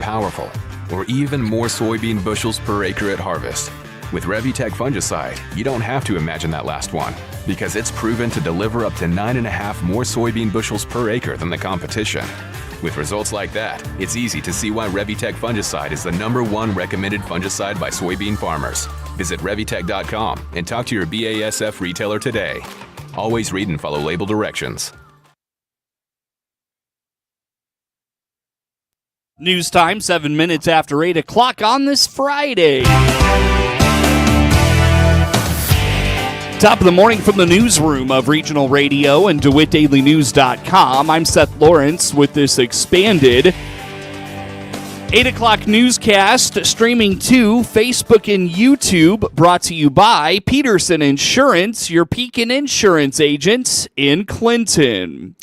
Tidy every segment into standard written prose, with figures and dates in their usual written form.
powerful, or even more soybean bushels per acre at harvest. With Revitec fungicide, you don't have to imagine that last one, because it's proven to deliver up to 9.5 more soybean bushels per acre than the competition. With results like that, it's easy to see why Revitec fungicide is the #1 recommended fungicide by soybean farmers. Visit Revitec.com and talk to your BASF retailer today. Always read and follow label directions. News time, 7 minutes after 8 o'clock on this Friday. Top of the morning from the newsroom of Regional Radio and DeWittDailyNews.com. I'm Seth Lawrence with this expanded 8 o'clock newscast streaming to Facebook and YouTube, brought to you by Peterson Insurance, your Pekin insurance agents in Clinton.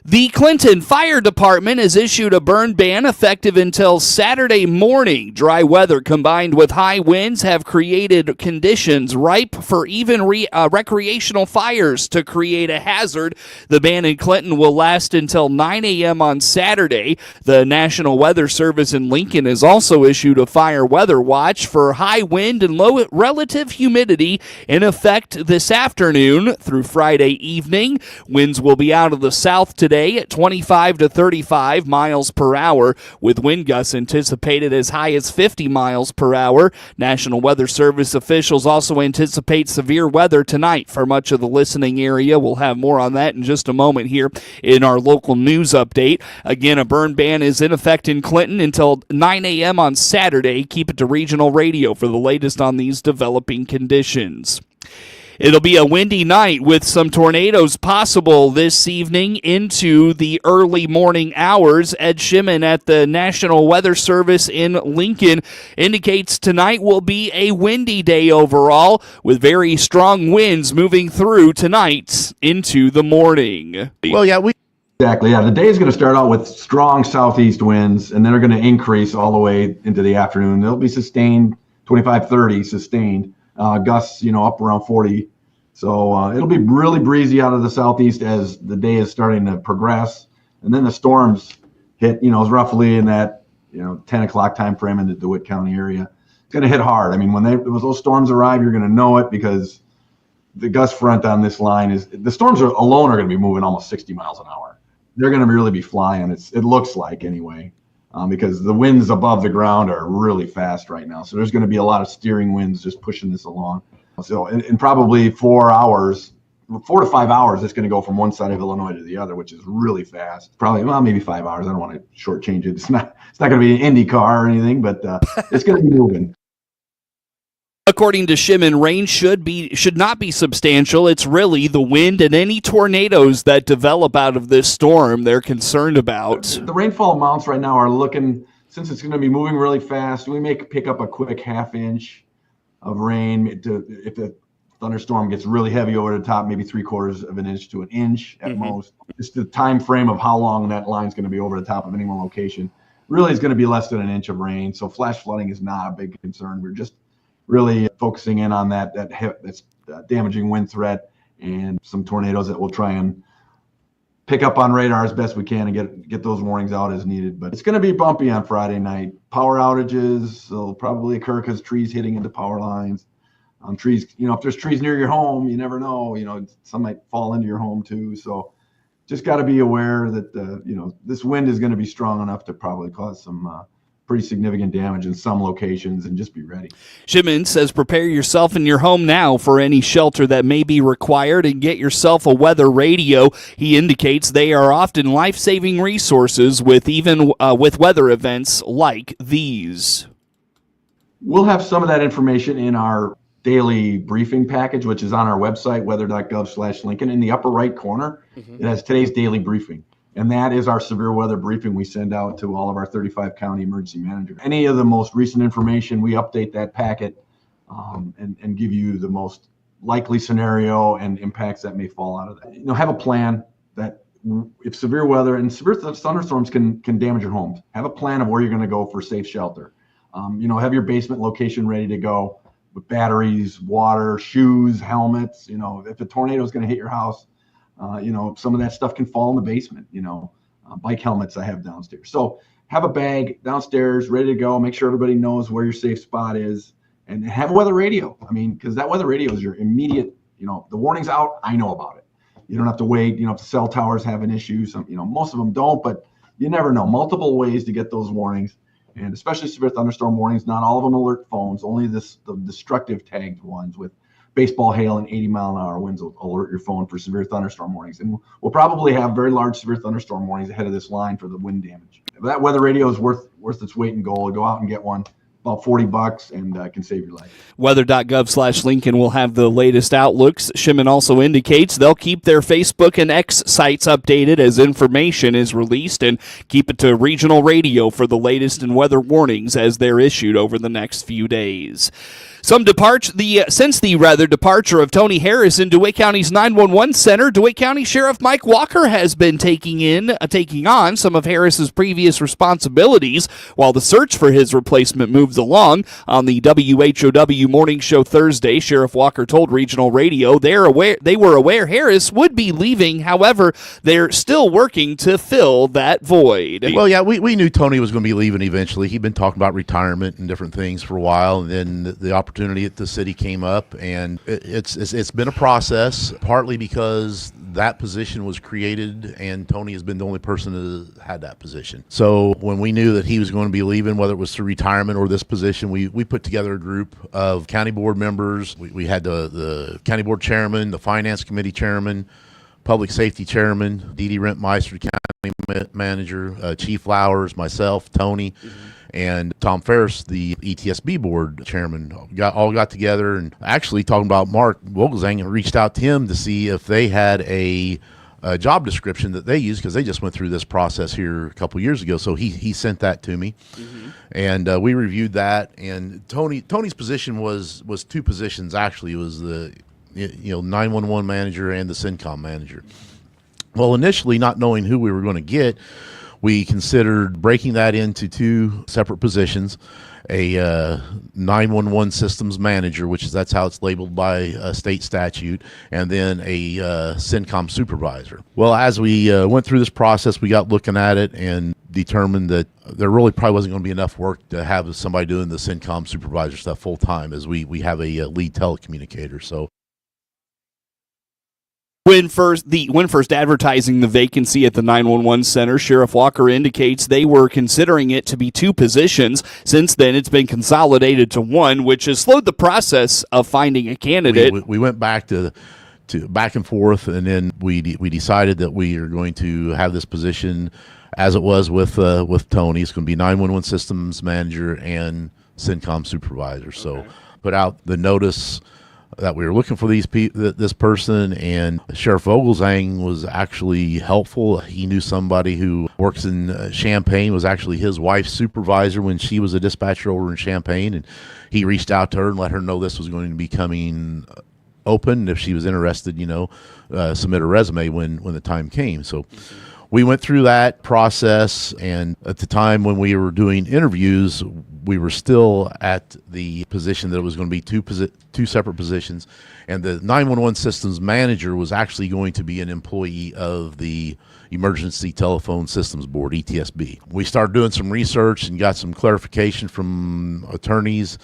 The Clinton Fire Department has issued a burn ban effective until Saturday morning. Dry weather combined with high winds have created conditions ripe for even recreational fires to create a hazard. The ban in Clinton will last until 9 a.m. on Saturday. The National Weather Service in Lincoln has also issued a fire weather watch for high wind and low relative humidity in effect this afternoon through Friday evening. Winds will be out of the south today at 25 to 35 miles per hour, with wind gusts anticipated as high as 50 miles per hour. National Weather Service officials also anticipate severe weather tonight for much of the listening area. We'll have more on that in just a moment here in our local news update. Again, a burn ban is in effect in Clinton until 9 a.m. on Saturday. Keep it to Regional Radio for the latest on these developing conditions. It'll be a windy night with some tornadoes possible this evening into the early morning hours. Ed Shimon at the National Weather Service in Lincoln indicates tonight will be a windy day overall, with very strong winds moving through tonight into the morning. Well, yeah, Exactly. Yeah, the day is going to start out with strong southeast winds, and then they're going to increase all the way into the afternoon. They'll be sustained, 25, 30 sustained. Gusts, up around 40. So it'll be really breezy out of the southeast as the day is starting to progress. And then the storms hit, is roughly in that, 10 o'clock time frame in the DeWitt County area. It's going to hit hard. I mean, when those storms arrive, you're going to know it, because the gust front on this line the storms alone are going to be moving almost 60 miles an hour. They're going to really be flying. It looks like anyway. Because the winds above the ground are really fast right now. So there's going to be a lot of steering winds just pushing this along. So in probably 4 to 5 hours, it's going to go from one side of Illinois to the other, which is really fast. Probably, maybe 5 hours. I don't want to shortchange it. It's not going to be an Indy car or anything, but it's going to be moving. According to Shimon, rain should not be substantial. It's really the wind and any tornadoes that develop out of this storm they're concerned about. The rainfall amounts right now are looking, since it's going to be moving really fast, we may pick up a quick half inch of rain. If the thunderstorm gets really heavy over the top, maybe 3/4 of an inch to an inch at most. Just the time frame of how long that line's going to be over the top of any one location really is going to be less than an inch of rain. So flash flooding is not a big concern. We're just really focusing in on that's damaging wind threat and some tornadoes that we'll try and pick up on radar as best we can and get those warnings out as needed. But it's going to be bumpy on Friday night. Power outages will probably occur because trees hitting into power lines. Trees, if there's trees near your home, you never know. Some might fall into your home too. So just got to be aware that this wind is going to be strong enough to probably cause some pretty significant damage in some locations, and just be ready. Shimon says prepare yourself in your home now for any shelter that may be required, and get yourself a weather radio. He indicates they are often life-saving resources with weather events like these. We'll have some of that information in our daily briefing package, which is on our website, weather.gov/Lincoln. In the upper right corner, it has today's daily briefing. And that is our severe weather briefing we send out to all of our 35 county emergency managers. Any of the most recent information, we update that packet and give you the most likely scenario and impacts that may fall out of that. Have a plan that if severe weather and severe thunderstorms can damage your homes, have a plan of where you're going to go for safe shelter. Have your basement location ready to go with batteries, water, shoes, helmets. If a tornado is going to hit your house, some of that stuff can fall in the basement, bike helmets I have downstairs. So have a bag downstairs ready to go. Make sure everybody knows where your safe spot is, and have a weather radio. I mean, because that weather radio is your immediate, the warning's out, I know about it. You don't have to wait, if the cell towers have an issue. Some, most of them don't, but you never know. Multiple ways to get those warnings, and especially severe thunderstorm warnings. Not all of them alert phones, only the destructive tagged ones with baseball hail and 80-mile-an-hour winds will alert your phone for severe thunderstorm warnings. And we'll probably have very large severe thunderstorm warnings ahead of this line for the wind damage. That weather radio is worth its weight in gold. Go out and get one. About $40 and can save your life. Weather.gov/Lincoln will have the latest outlooks. Shimon also indicates they'll keep their Facebook and X sites updated as information is released, and keep it to regional radio for the latest in weather warnings as they're issued over the next few days. Since the departure of Tony Harris in DeWitt County's 911 center, DeWitt County Sheriff Mike Walker has been taking on some of Harris's previous responsibilities while the search for his replacement moves along. On the WHOW morning show Thursday, Sheriff Walker told regional radio they were aware Harris would be leaving. However, they're still working to fill that void. Well, yeah, we knew Tony was going to be leaving eventually. He'd been talking about retirement and different things for a while, and then the opportunity at the city came up, and it's been a process, partly because that position was created and Tony has been the only person that had that position. So when we knew that he was going to be leaving, whether it was through retirement or this position, we put together a group of county board members. We had the county board chairman, the finance committee chairman, public safety chairman, Dee Dee Rentmeister, county manager, Chief Flowers, myself, Tony, and Tom Ferris, the ETSB board chairman, all got together and actually talking about Mark Vogelzang, and reached out to him to see if they had a job description that they use, because they just went through this process here a couple years ago. So he sent that to me, and we reviewed that. And Tony's position was two positions actually. It was the 911 manager and the CENTCOM manager. Well, initially, not knowing who we were going to get, we considered breaking that into two separate positions, a 911 systems manager, that's how it's labeled by state statute, and then a CENTCOM supervisor. Well, as we went through this process, we got looking at it and determined that there really probably wasn't going to be enough work to have somebody doing the CENTCOM supervisor stuff full time, as we have a lead telecommunicator. So We went back to back and forth, and then we decided that we are going to have this position as it was with Tony. It's going to be 911 systems manager and CENTCOM supervisor. So put out the notice that we were looking for this person, and Sheriff Vogelzang was actually helpful. He knew somebody who works in Champaign, was actually his wife's supervisor when she was a dispatcher over in Champaign, and he reached out to her and let her know this was going to be coming open. If she was interested, submit a resume when the time came. So we went through that process, and at the time when we were doing interviews, we were still at the position that it was going to be two separate positions, and the 911 systems manager was actually going to be an employee of the Emergency Telephone Systems Board, ETSB. We started doing some research and got some clarification from attorneys,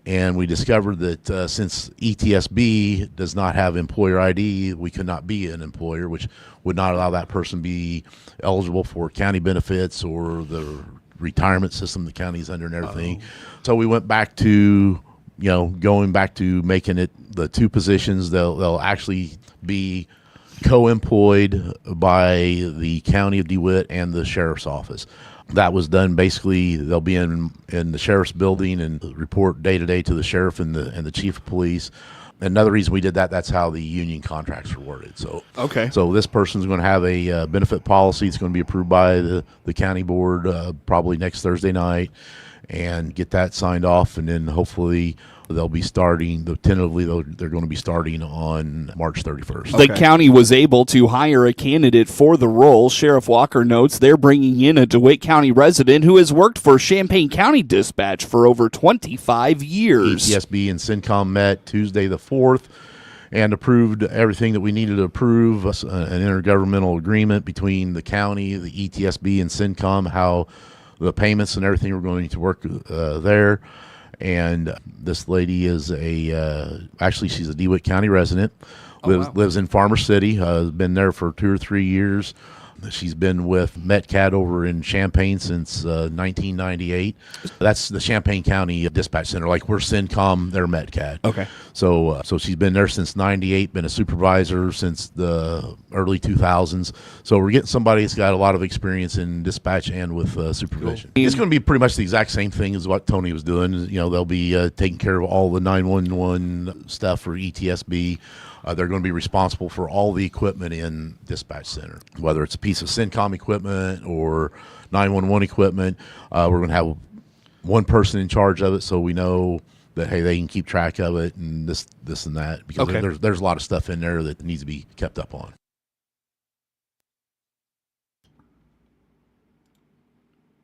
and we discovered that since ETSB does not have employer ID, we could not be an employer, which would not allow that person to be eligible for county benefits or the retirement system the county's under and everything. So we went back to, going back to making it the two positions. They'll actually be co-employed by the county of DeWitt and the sheriff's office. That was done basically. They'll be in the sheriff's building and report day to day to the sheriff and the chief of police. Another reason we did that's how the union contracts are worded. So So this person's going to have a benefit policy. It's going to be approved by the county board probably next Thursday night, and get that signed off, and then hopefully they'll be starting. Tentatively, they're going to be starting on March 31st. The county was able to hire a candidate for the role. Sheriff Walker notes they're bringing in a DeWitt County resident who has worked for Champaign County Dispatch for over 25 years. ETSB and CENTCOM met Tuesday the 4th and approved everything that we needed to approve, an intergovernmental agreement between the county, the ETSB, and CENTCOM, how the payments and everything are going to work there. And this lady is actually she's a DeWitt County resident, lives in Farmer City, has been there for 2 or 3 years. She's been with MetCat over in Champaign since 1998. That's the Champaign County Dispatch Center. Like we're CENTCOM, they're MetCat. Okay. So she's been there since 98, been a supervisor since the early 2000s. So we're getting somebody that's got a lot of experience in dispatch and with supervision. Cool. It's going to be pretty much the exact same thing as what Tony was doing. You know, they'll be taking care of all the 911 stuff for ETSB. They're going to be responsible for all the equipment in dispatch center, whether it's a piece of CENTCOM equipment or 911 equipment. We're going to have one person in charge of it, so we know that, hey, they can keep track of it and this and that, because there's a lot of stuff in there that needs to be kept up on.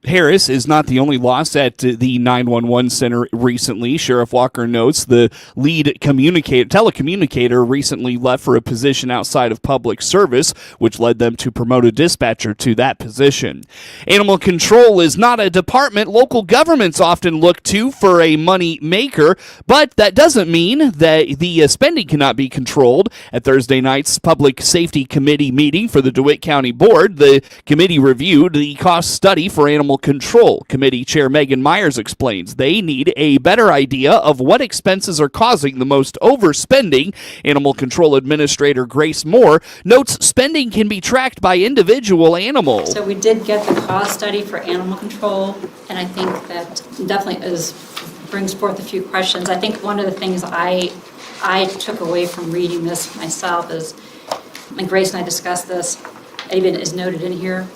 Harris is not the only loss at the 911 center recently. Sheriff Walker notes the lead telecommunicator recently left for a position outside of public service, which led them to promote a dispatcher to that position. Animal control is not a department local governments often look to for a money maker, but that doesn't mean that the spending cannot be controlled. At Thursday night's Public Safety Committee meeting for the DeWitt County Board, the committee reviewed the cost study for animal control. Committee Chair Megan Myers explains they need a better idea of what expenses are causing the most overspending. Animal Control Administrator Grace Moore notes spending can be tracked by individual animals. So we did get the cost study for animal control, and I think that definitely brings forth a few questions. I think one of the things I took away from reading this myself is, and Grace and I discussed this, even is noted in here,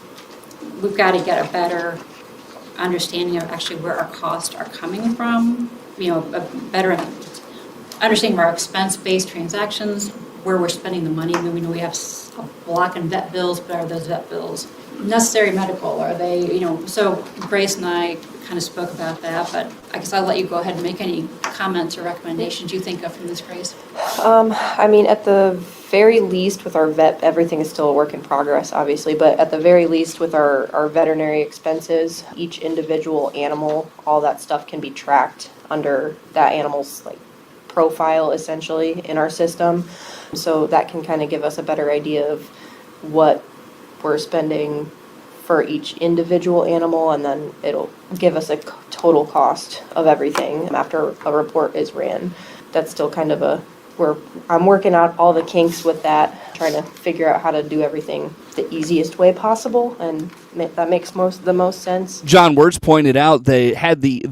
we've got to get a better understanding of actually where our costs are coming from, you know, a better understanding of our expense-based transactions, where we're spending the money. I mean, we know we have a block in vet bills, but are those vet bills necessary medical? Are they, you know, so Grace and I kind of spoke about that, but I guess I'll let you go ahead and make any comments or recommendations you think of from this, Grace. I mean, at the very least with our vet, everything is still a work in progress, obviously, but at the very least with our veterinary expenses, each individual animal, all that stuff can be tracked under that animal's like profile essentially in our system. So that can kind of give us a better idea of what we're spending for each individual animal, and then it'll give us a total cost of everything after a report is ran. That's still kind of I'm working out all the kinks with that, trying to figure out how to do everything the easiest way possible, and that makes the most sense. John Wirtz pointed out they had the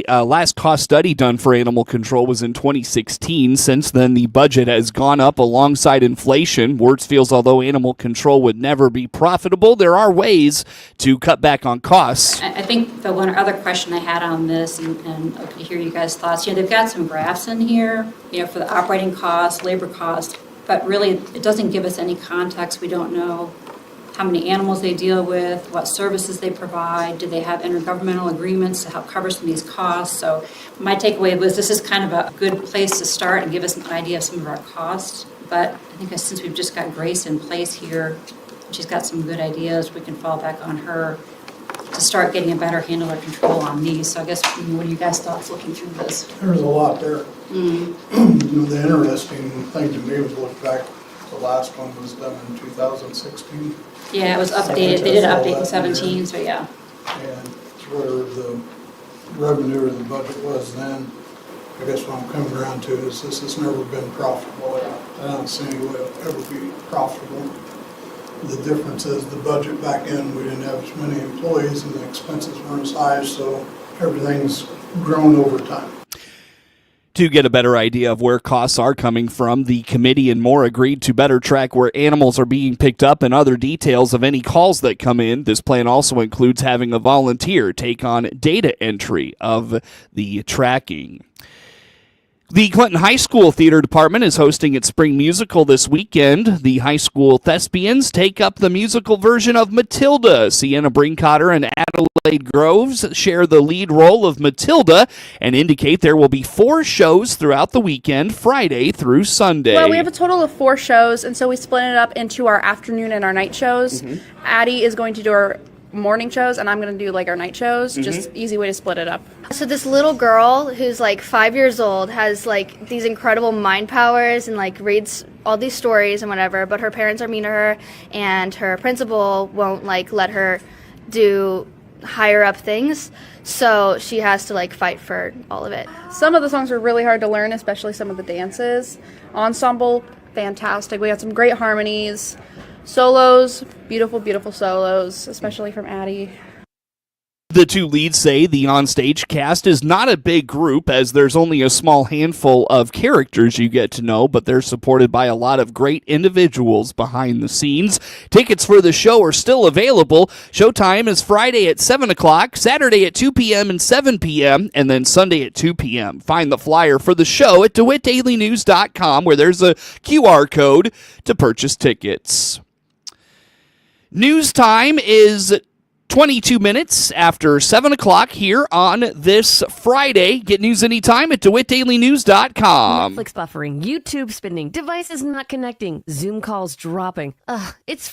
last cost study done for animal control was in 2016. Since then, the budget has gone up alongside inflation. Wirtz feels although animal control would never be profitable, there are ways to cut back on costs. I think the one other question I had on this, and I could hear you guys' thoughts, you know, they've got some graphs in here, you know, for the operating costs, labor costs, but really it doesn't give us any context. We don't know how many animals they deal with, what services they provide, do they have intergovernmental agreements to help cover some of these costs. So my takeaway was this is kind of a good place to start and give us an idea of some of our costs. But I think since we've just got Grace in place here, she's got some good ideas, we can fall back on her to start getting a better handle or control on these. So I guess, what are you guys' thoughts looking through this? There's a lot there. You know, the interesting thing to me was look back, the last one was done in 2016. Yeah, it was updated. They did an update in 17, so yeah. And it's where the revenue or the budget was then. I guess what I'm coming around to is this has never been profitable. I don't see any way it'll ever be profitable. The difference is the budget back in, we didn't have as many employees and the expenses weren't as high, so everything's grown over time. To get a better idea of where costs are coming from, the committee and more agreed to better track where animals are being picked up and other details of any calls that come in. This plan also includes having a volunteer take on data entry of the tracking. The Clinton High School Theater Department is hosting its spring musical this weekend. The high school thespians take up the musical version of Matilda. Sienna Brinkotter and Adelaide Groves share the lead role of Matilda and indicate there will be 4 shows throughout the weekend, Friday through Sunday. Well, we have a total of 4 shows, and so we split it up into our afternoon and our night shows. Addie is going to do morning shows and I'm going to do like our night shows. Just easy way to split it up. So this little girl who's like 5 years old has like these incredible mind powers and like reads all these stories and whatever, but her parents are mean to her and her principal won't like let her do higher up things. So she has to like fight for all of it. Some of the songs were really hard to learn, especially some of the dances. Ensemble, fantastic. We had some great harmonies. Solos, beautiful, beautiful solos, especially from Addie. The two leads say the onstage cast is not a big group, as there's only a small handful of characters you get to know, but they're supported by a lot of great individuals behind the scenes. Tickets for the show are still available. Showtime is Friday at 7 o'clock, Saturday at 2 p.m. and 7 p.m., and then Sunday at 2 p.m. Find the flyer for the show at DeWittDailyNews.com, where there's a QR code to purchase tickets. News time is 22 minutes after 7 o'clock here on this Friday. Get news anytime at DeWittDailyNews.com. Netflix buffering, YouTube spinning, devices not connecting, Zoom calls dropping. Ugh, it's